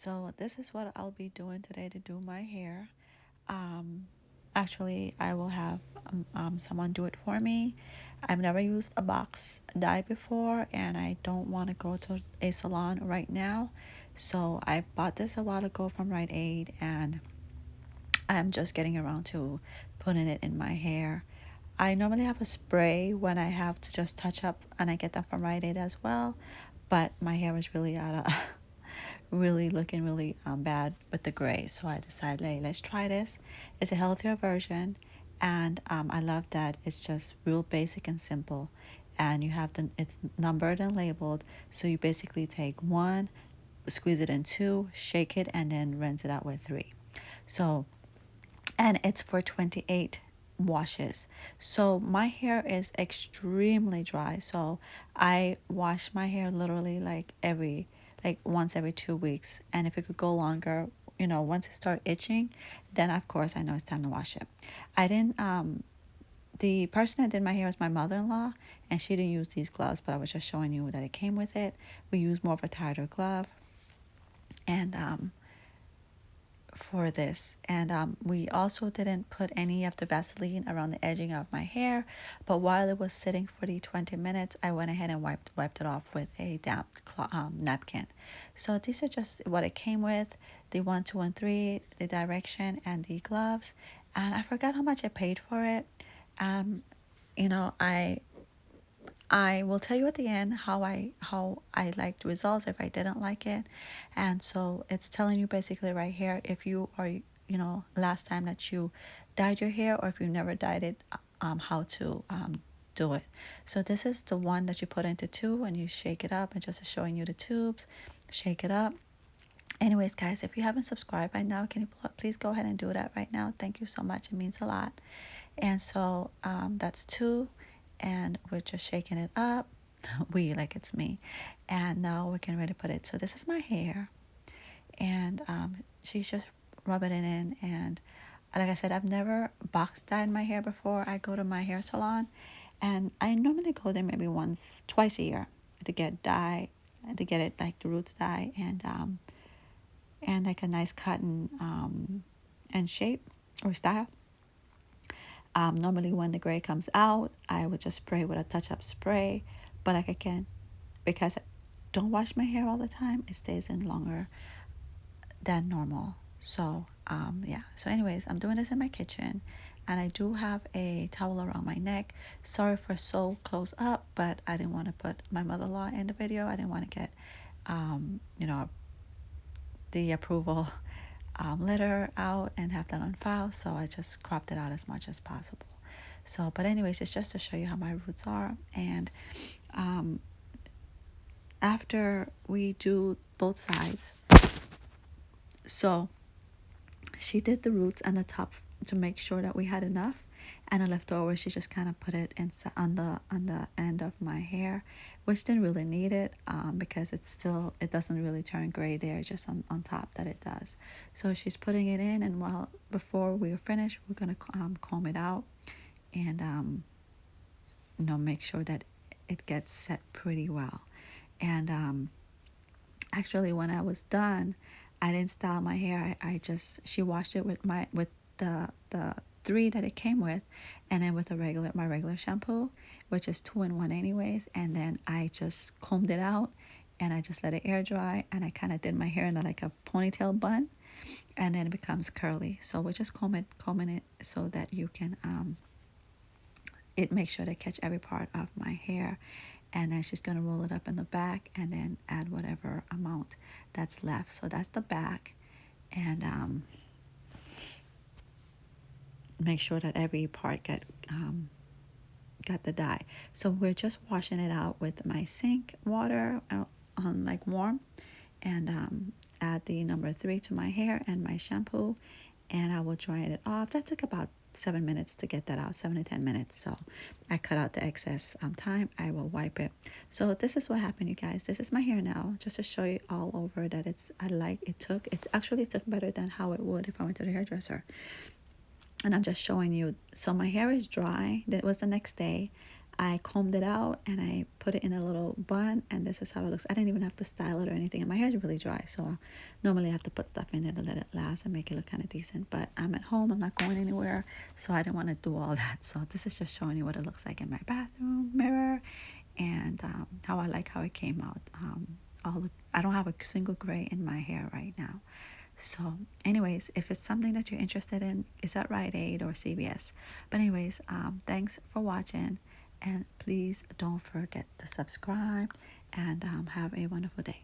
So this is what I'll be doing today to do my hair. Um, Actually, I will have someone do it for me. I've never used a box dye before, and I don't want to go to a salon right now. So I bought this a while ago from Rite Aid, and I'm just getting around to putting it in my hair. I normally have a spray when I have to just touch up, and I get that from Rite Aid as well. But my hair is really out of really looking really bad with the gray, so I decided, hey, let's try this. It's a healthier version, and I love that it's just real basic and simple, and it's numbered and labeled, so you basically take one, squeeze it in two, shake it, and then rinse it out with three. So, and it's for 28 washes. So my hair is extremely dry, so I wash my hair literally like once every 2 weeks, and if it could go longer, once it start itching, then of course I know it's time to wash it. I didn't The person that did my hair was my mother-in-law, and she didn't use these gloves, but I was just showing you that it came with it. We use more of a tighter glove, and for this, and we also didn't put any of the Vaseline around the edging of my hair, but while it was sitting for the 20 minutes, I went ahead and wiped it off with a damp napkin. So these are just what it came with: the 1, 2, and 3, the direction, and the gloves. And I forgot how much I paid for it. um you know I will tell you at the end how I liked the results if I didn't like it. And so it's telling you basically right here, if you are, last time that you dyed your hair, or if you never dyed it, how to do it. So this is the one that you put into two and you shake it up, and just showing you the tubes. Shake it up. Anyways, guys, if you haven't subscribed by now, can you please go ahead and do that right now? Thank you so much. It means a lot. And so that's two, and we're just shaking it up. We, like it's me. And now we're getting ready to put it. So this is my hair, and she's just rubbing it in. And like I said, I've never box dyed my hair before. I go to my hair salon, and I normally go there maybe twice a year to get dye, to get it like the roots dye, and like a nice cut and shape or style. Normally, when the gray comes out, I would just spray with a touch-up spray. But like again, because I don't wash my hair all the time, it stays in longer than normal. So yeah. So anyways, I'm doing this in my kitchen, and I do have a towel around my neck. Sorry for so close up, but I didn't want to put my mother-in-law in the video. I didn't want to get you know the approval letter out and have that on file, so I just cropped it out as much as possible. So, but anyways, it's just to show you how my roots are. And um, after we do both sides, so she did the roots and the top to make sure that we had enough, and the leftover she just kind of put it on the end of my hair, which didn't really need it, because it doesn't really turn gray there, just on top that it does. So she's putting it in, and before we're finished, we're gonna comb it out, and make sure that it gets set pretty well. And actually, when I was done, I didn't style my hair. I just she washed it with the three that it came with, and then with my regular shampoo, which is 2 in 1 anyways. And then I just combed it out, and I just let it air dry, and I kind of did my hair in like a ponytail bun, and then it becomes curly. So we're just combing it so that you can it makes sure to catch every part of my hair. And then she's going to roll it up in the back, and then add whatever amount that's left. So that's the back. And make sure that every part got the dye. So we're just washing it out with my sink water on like warm, and add the number 3 to my hair and my shampoo, and I will dry it off. That took about 7 minutes to get that out, 7 to 10 minutes. So I cut out the excess time. I will wipe it. So this is what happened, you guys. This is my hair now, just to show you all over that it actually took better than how it would if I went to the hairdresser. And I'm just showing you. So my hair is dry. That was the next day. I combed it out and I put it in a little bun, and this is how it looks. I didn't even have to style it or anything, and my hair is really dry, so normally I have to put stuff in it to let it last and make it look kind of decent. But I'm at home, I'm not going anywhere, so I didn't want to do all that. So this is just showing you what it looks like in my bathroom mirror, and how I like how it came out. I don't have a single gray in my hair right now. So, anyways, if it's something that you're interested in, it's at Rite Aid or CVS. But anyways, thanks for watching, and please don't forget to subscribe, and have a wonderful day.